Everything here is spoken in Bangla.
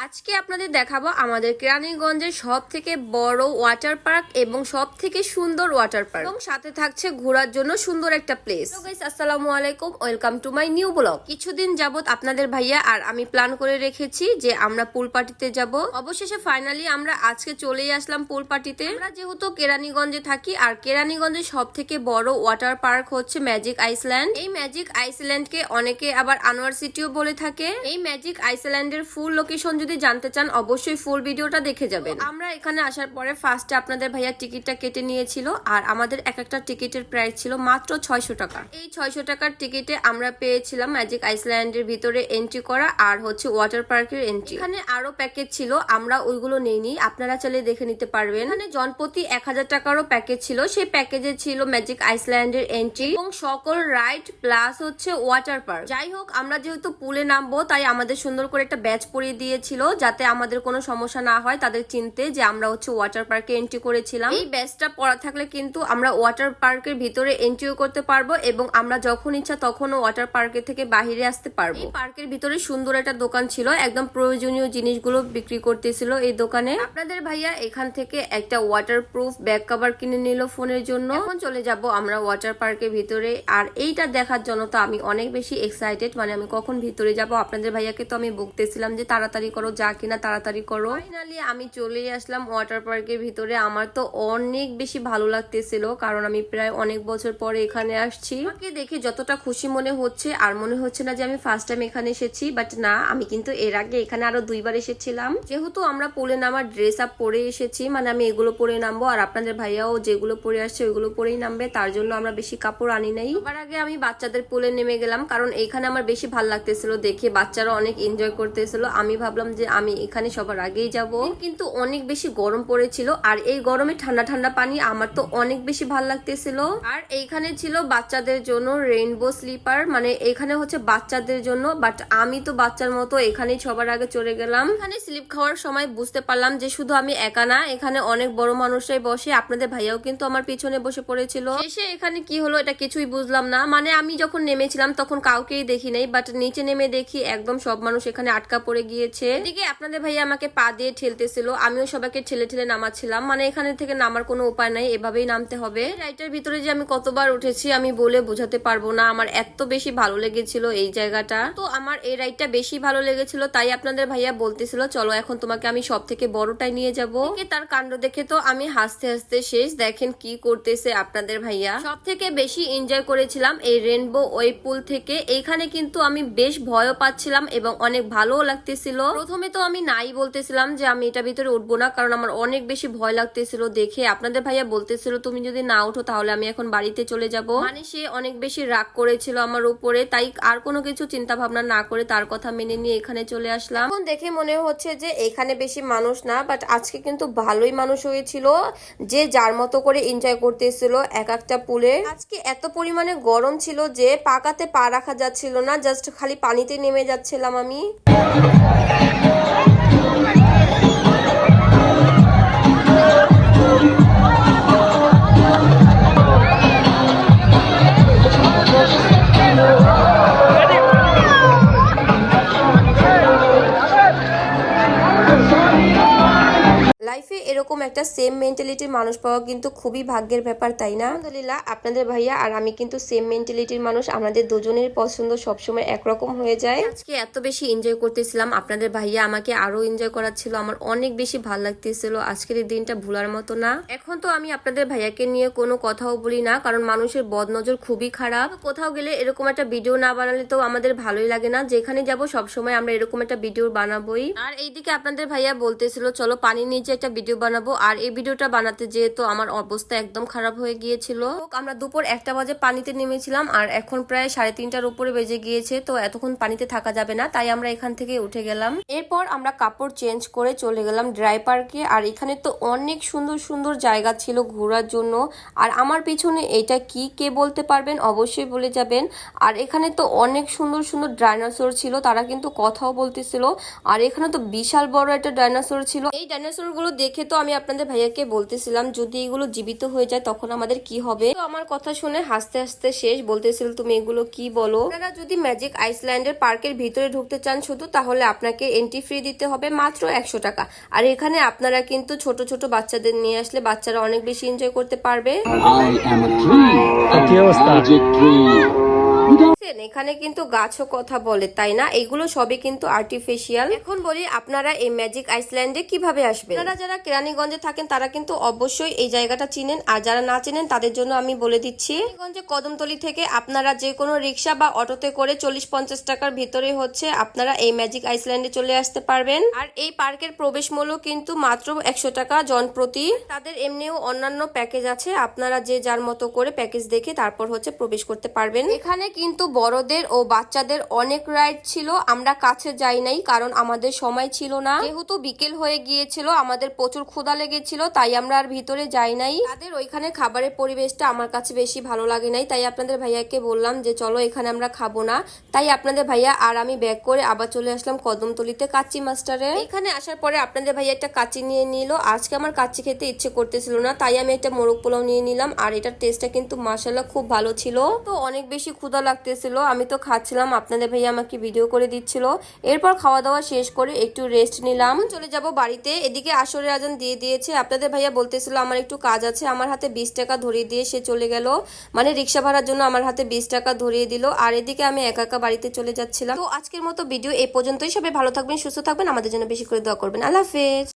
আজকে আপনাদের দেখাবো আমাদের কেরানীগঞ্জের সব থেকে বড় ওয়াটার পার্ক এবং সব থেকে সুন্দর ওয়াটার পার্ক এবং সাথে থাকছে ঘোরার জন্য সুন্দর একটা প্লেস। তো গাইস, আসসালামু আলাইকুম, welcome to my new blog. কিছুদিন যাবত আপনাদের ভাইয়া আর আমি প্ল্যান করে রেখেছি যে আমরা পুল পার্টিতে যাব। অবশেষে ফাইনালি আমরা আজকে চলেই আসলাম পুল পার্টিতে। আমরা যেহেতু কেরানীগঞ্জে থাকি আর কেরানীগঞ্জের সব থেকে বড় ওয়াটার পার্ক হচ্ছে ম্যাজিক আইসল্যান্ড। এই ম্যাজিক আইসল্যান্ডকে অনেকে আবার আনোয়ার সিটিও বলে থাকে। এই ম্যাজিক আইসল্যান্ডের ফুল লোকেশন যদি জানতে চান অবশ্যই ফুল ভিডিওটা দেখে যাবেন। আমরা এখানে আসার পরে ফার্স্টে আপনাদের ভাইয়া টিকিটটা কেটে নিয়েছিল আর আমাদের এক একটা টিকিটের প্রাইস ছিল মাত্র 600 টাকা। এই 600 টাকার টিকিটে আমরা পেয়েছিলাম ম্যাজিক আইসল্যান্ডের ভিতরে এন্ট্রি করা আর হচ্ছে ওয়াটার পার্কের এন্ট্রি। এখানে আরো প্যাকেজ ছিল, আমরা ওইগুলো নেইনি, আপনারা চাইলে দেখে নিতে পারবেন। এখানে জনপ্রতি 1000 টাকারও প্যাকেজ ছিল। সেই প্যাকেজে ছিল ম্যাজিক আইসল্যান্ডের এন্ট্রি এবং সকল রাইড প্লাস হচ্ছে ওয়াটার পার্ক। যাই হোক, আমরা যেহেতু পুলে নামবো তাই আমাদের সুন্দর করে একটা ব্যাচ পরিয়ে দিয়েছিল যাতে আমাদের কোনো সমস্যা না হয় তাদের চিনতে যে আমরা হচ্ছে ওয়াটার পার্কে এন্ট্রি করেছিলাম। এই ব্যাচটা পরা থাকলে কিন্তু আমরা ওয়াটার পার্কের ভিতরে এন্ট্রিও করতে পারবো এবং আমরা যখন ইচ্ছা তখনও ওয়াটার পার্কের থেকে বাহিরে আসতে পারবো। এই পার্কের ভিতরে সুন্দর একটা দোকান ছিল, একদম প্রয়োজনীয় জিনিসগুলো বিক্রি করতেছিল এই দোকানে। আপনাদের ভাইয়া এখান থেকে একটা ওয়াটার প্রুফ ব্যাক কভার কিনে নিল ফোনের জন্য। এখন চলে যাব আমরা ওয়াটার পার্কের ভিতরে আর এইটা দেখার জন্য তো আমি অনেক বেশি এক্সাইটেড। মানে আমি কখন ভিতরে যাব। আপনাদের ভাইয়াকে তো আমি বলতেছিলাম যে তাড়াতাড়ি করো, যা কিনা তাড়াতাড়ি করো। ফাইনালি আমি চলে আসলাম ওয়াটার পার্কের ভিতরে। আমার তো অনেক বেশি ভালো লাগতেছিল কারণ আমি প্রায় অনেক বছর পরে এখানে আসছি। আমাকে দেখে যতটা খুশি মনে হচ্ছে আর মনে হচ্ছে না যে আমি ফার্স্ট টাইম এখানে এসেছি, বাট না, আমি কিন্তু এর আগে এখানে আরো 2বার এসেছিলাম। যেহেতু আমরা পুলে নামার ড্রেস আপ পরে এসেছি, মানে আমি এগুলো পরে নামবো আর আপনাদের ভাইয়াও যেগুলো পরে আসছে ওইগুলো পরেই নামবে, তার জন্য আমরা বেশি কাপড় আনি নাই। সবার আগে আমি বাচ্চাদের পুলে নেমে গেলাম কারণ এইখানে আমার বেশি ভালো লাগতেছিল দেখে, বাচ্চারা অনেক এনজয় করতেছিল। আমি ভাবলাম যে আমি এখানে সবার আগেই যাব, কিন্তু অনেক বেশি গরম পড়েছিল আর এই গরমে ঠান্ডা ঠান্ডা পানি আমার তো অনেক বেশি ভালো লাগতেছিল। আর এইখানে ছিল বাচ্চাদের জন্য রেইনবো স্লিপার, মানে এখানে হচ্ছে বাচ্চাদের জন্য, বাট আমি তো বাচ্চার মতো এখানেই সবার আগে চলে গেলাম। এখানে স্লিপ খাওয়ার সময় বুঝতে পারলাম যে শুধু আমি একা না, এখানে অনেক বড় মানুষরাই বসে। আপনাদের ভাইয়াও কিন্তু আমার পিছনে বসে পড়েছিল। এসে এখানে কি হলো এটা কিছুই বুঝলাম না। মানে আমি যখন নেমেছিলাম তখন কাউকেই দেখি নাই, বাট নিচে নেমে দেখি একদম সব মানুষ এখানে আটকা পড়ে গিয়েছে। এদিকে আপনাদের ভাইয়া আমাকে পা দিয়ে ঠেলতেছিল, আমিও সবাইকে ঠেলে ঠেলে নামাচ্ছিলাম। মানে এখানে থেকে নামার কোনো উপায় নাই, এভাবেই নামতে হবে। রাইডের ভিতরে যে আমি কতবার উঠেছি আমি বলে বোঝাতে পারবো না। আমার এত বেশি ভালো লেগেছিল এই জায়গাটা। তো আমার এই রাইডটা বেশি ভালো লেগেছিল তাই আপনাদের ভাইয়া বলতেছিল চলো এখন তোমাকে আমি সব থেকে বড়টাই নিয়ে যাবো। তার কাণ্ড দেখে তো আমি হাসতে হাসতে শেষ। দেখেন কি করতেছে আপনাদের ভাইয়া। সব থেকে বেশি এনজয় করেছিলাম এই রেইনবো ওয়েভ পুল থেকে। এইখানে কিন্তু আমি বেশ ভয়ও পাচ্ছিলাম এবং অনেক ভালোও লাগতেছিল। প্রথমে তো আমি নাই বলতেছিলাম যে আমি এটা ভিতরে উঠবো না কারণ আমার অনেক বেশি ভয় লাগতেছিল দেখে। আপনাদের ভাইয়া বলতেছিল তুমি যদি না উঠো তাহলে আমি এখন বাড়িতে চলে যাব। মানে সে অনেক বেশি রাগ করেছিল আমার উপরে, তাই আর কোনো কিছু চিন্তা ভাবনা না করে তার কথা মেনে নিয়ে এখানে চলে আসলাম। এখন দেখে মনে হচ্ছে যে এখানে বেশি মানুষ না, বাট আজকে কিন্তু ভালোই মানুষ হয়েছিল, যে যার মতো করে এনজয় করতেছিল এক একটা পুলে। আজকে এত পরিমাণে গরম ছিল যে পাকাতে পা রাখা যাচ্ছিল না, জাস্ট খালি পানিতে নেমে যাচ্ছিলাম আমি। লাইফে এরকম একটা সেম মেন্টালিটির মানুষ পাওয়া কিন্তু খুবই ভাগ্যের ব্যাপার, তাই না? আলহামদুলিল্লাহ আপনাদের ভাইয়া আর আমি কিন্তু সেম মেন্টালিটির মানুষ, আমাদের দুজনের পছন্দ সবসময় একরকম হয়ে যায়। আজকে এত বেশি এনজয় করতেছিলাম, আপনাদের ভাইয়া আমাকে আরো এনজয় করাচ্ছিল, আমার অনেক বেশি ভালো লাগতেছিল। আজকের এই দিনটা ভুলার মতো না। এখন তো আমি আপনাদের ভাইয়াকে নিয়ে কোনো কথাও বলি না কারণ মানুষের বদনজর খুবই খারাপ। কোথাও গেলে এরকম একটা ভিডিও না বানালে তো আমাদের ভালোই লাগে না। যেখানে যাব সবসময় আমরা এরকম একটা ভিডিও বানাবোই। আর এইদিকে আপনাদের ভাইয়া বলতেছিল চলো পানির নিচে একটা ভিডিও বানাবো, আর এই ভিডিওটা বানাতে যেহেতু আমার অবস্থা একদম খারাপ হয়ে গিয়েছিল। আমরা দুপুর 1টা বাজে পানিতে নেমেছিলাম আর এখন প্রায় 3:30টার উপরে বেজে গিয়েছে, তো এতক্ষণ পানিতে থাকা যাবে না, তাই আমরা এখান থেকে উঠে গেলাম। এরপর আমরা কাপড় চেঞ্জ করে চলে গেলাম ড্রাই পার্কে। আর এখানে তো অনেক সুন্দর সুন্দর জায়গা ছিল ঘোরার জন্য। আর আমার পিছনে এটা কি কে বলতে পারবেন অবশ্যই বলে যাবেন। আর এখানে তো অনেক সুন্দর সুন্দর ডাইনোসর ছিল, তারা কিন্তু কথাও বলতেছিল। আর এখানে তো বিশাল বড় একটা ডাইনোসর ছিল। এই ডাইনোসর গুলো দেখে তো আমি আপনাদের ভাইয়াকে বলতেছিলাম যদি এগুলো জীবিত হয়ে যায় তখন আমাদের কি হবে। তো আমার কথা শুনে হাসতে হাসতে শেষ, বলতেছিল তুমি এগুলো কি বলো। আপনারা যদি ম্যাজিক আইসল্যান্ডের পার্কের ভিতরে ঢুকতে চান শুধু, তাহলে আপনাকে এন্ট্রি ফি দিতে হবে মাত্র 100 টাকা। আর এখানে আপনারা কিন্তু ছোট ছোট বাচ্চাদের নিয়ে আসলে বাচ্চারা অনেক বেশি এনজয় করতে পারবে। এখানে কিন্তু গাছও কথা বলে, তাই না? এগুলো সবই কিন্তু আর্টিফিশিয়াল। এখন বলি আপনারা এই ম্যাজিক আইসল্যান্ডে কিভাবে আসবেন। আপনারা যারা কেরানীগঞ্জে থাকেন তারা কিন্তু অবশ্যই এই জায়গাটা চিনেন, আর যারা না চিনেন তাদের জন্য আমি বলে দিচ্ছি। কেরানীগঞ্জে কদমতলী থেকে আপনারা যে কোনো রিক্সা বা অটোতে করে 40-50 টাকার ভিতরে হচ্ছে আপনারা এই ম্যাজিক আইসল্যান্ডে চলে আসতে পারবেন। আর এই পার্কের প্রবেশ মূল্য কিন্তু মাত্র 100 টাকা জন প্রতি। তাদের এমনিও অন্যান্য প্যাকেজ আছে, আপনারা যে যার মতো করে প্যাকেজ দেখে তারপর হচ্ছে প্রবেশ করতে পারবেন। এখানে কিন্তু বড়দের ও বাচ্চাদের অনেক রাইড ছিল। আমরা কাছে যাই নাই কারণ আমাদের সময় ছিল না, যেহেতু বিকেল হয়ে গিয়েছিল, আমাদের প্রচুর ক্ষুধা লেগেছিল, তাই আমরা আর ভিতরে যাই নাই। তাদের ওইখানে খাবারের পরিবেশটা আমার কাছে বেশি ভালো লাগে নাই, তাই আপনাদের ভাইয়াকে বললাম যে চলো এখানে আমরা খাবো না। তাই আপনাদের ভাইয়া আর আমি ব্যাক করে আবার চলে আসলাম কদমতলিতে কাচ্চি মাস্টারে। এখানে আসার পরে আপনাদের ভাইয়া একটা কাচ্চি নিয়ে নিল। আজকে আমার কাচ্চি খেতে ইচ্ছে করতেছিল না, তাই আমি একটা মোরগ পোলাও নিয়ে নিলাম। আর এটার টেস্টটা কিন্তু মাশাআল্লাহ খুব ভালো ছিল। তো অনেক বেশি ক্ষুধা লাগতেছিল, আমি তো খাচ্ছিলাম, আপনাদের ভাইয়া আমাকে ভিডিও করে দিচ্ছিল। এরপর খাওয়া দাওয়া শেষ করে একটু রেস্ট নিলাম, চলে যাব বাড়িতে। এদিকে আসরের আজান দিয়ে দিয়েছে। আপনাদের ভাইয়া বলতেছিল আমার একটু কাজ আছে, আমার হাতে 20 টাকা ধরিয়ে দিয়ে সে চলে গেল, মানে রিক্সা ভাড়ার জন্য আমার হাতে 20 টাকা ধরিয়ে দিল। আর এদিকে আমি একা একা বাড়িতে চলে যাচ্ছিলাম। তো আজকের মতো ভিডিও এই পর্যন্তই। সবাই ভালো থাকবেন, সুস্থ থাকবেন, আমাদের জন্য বেশি করে দোয়া করবেন। আল্লাহ হাফেজ।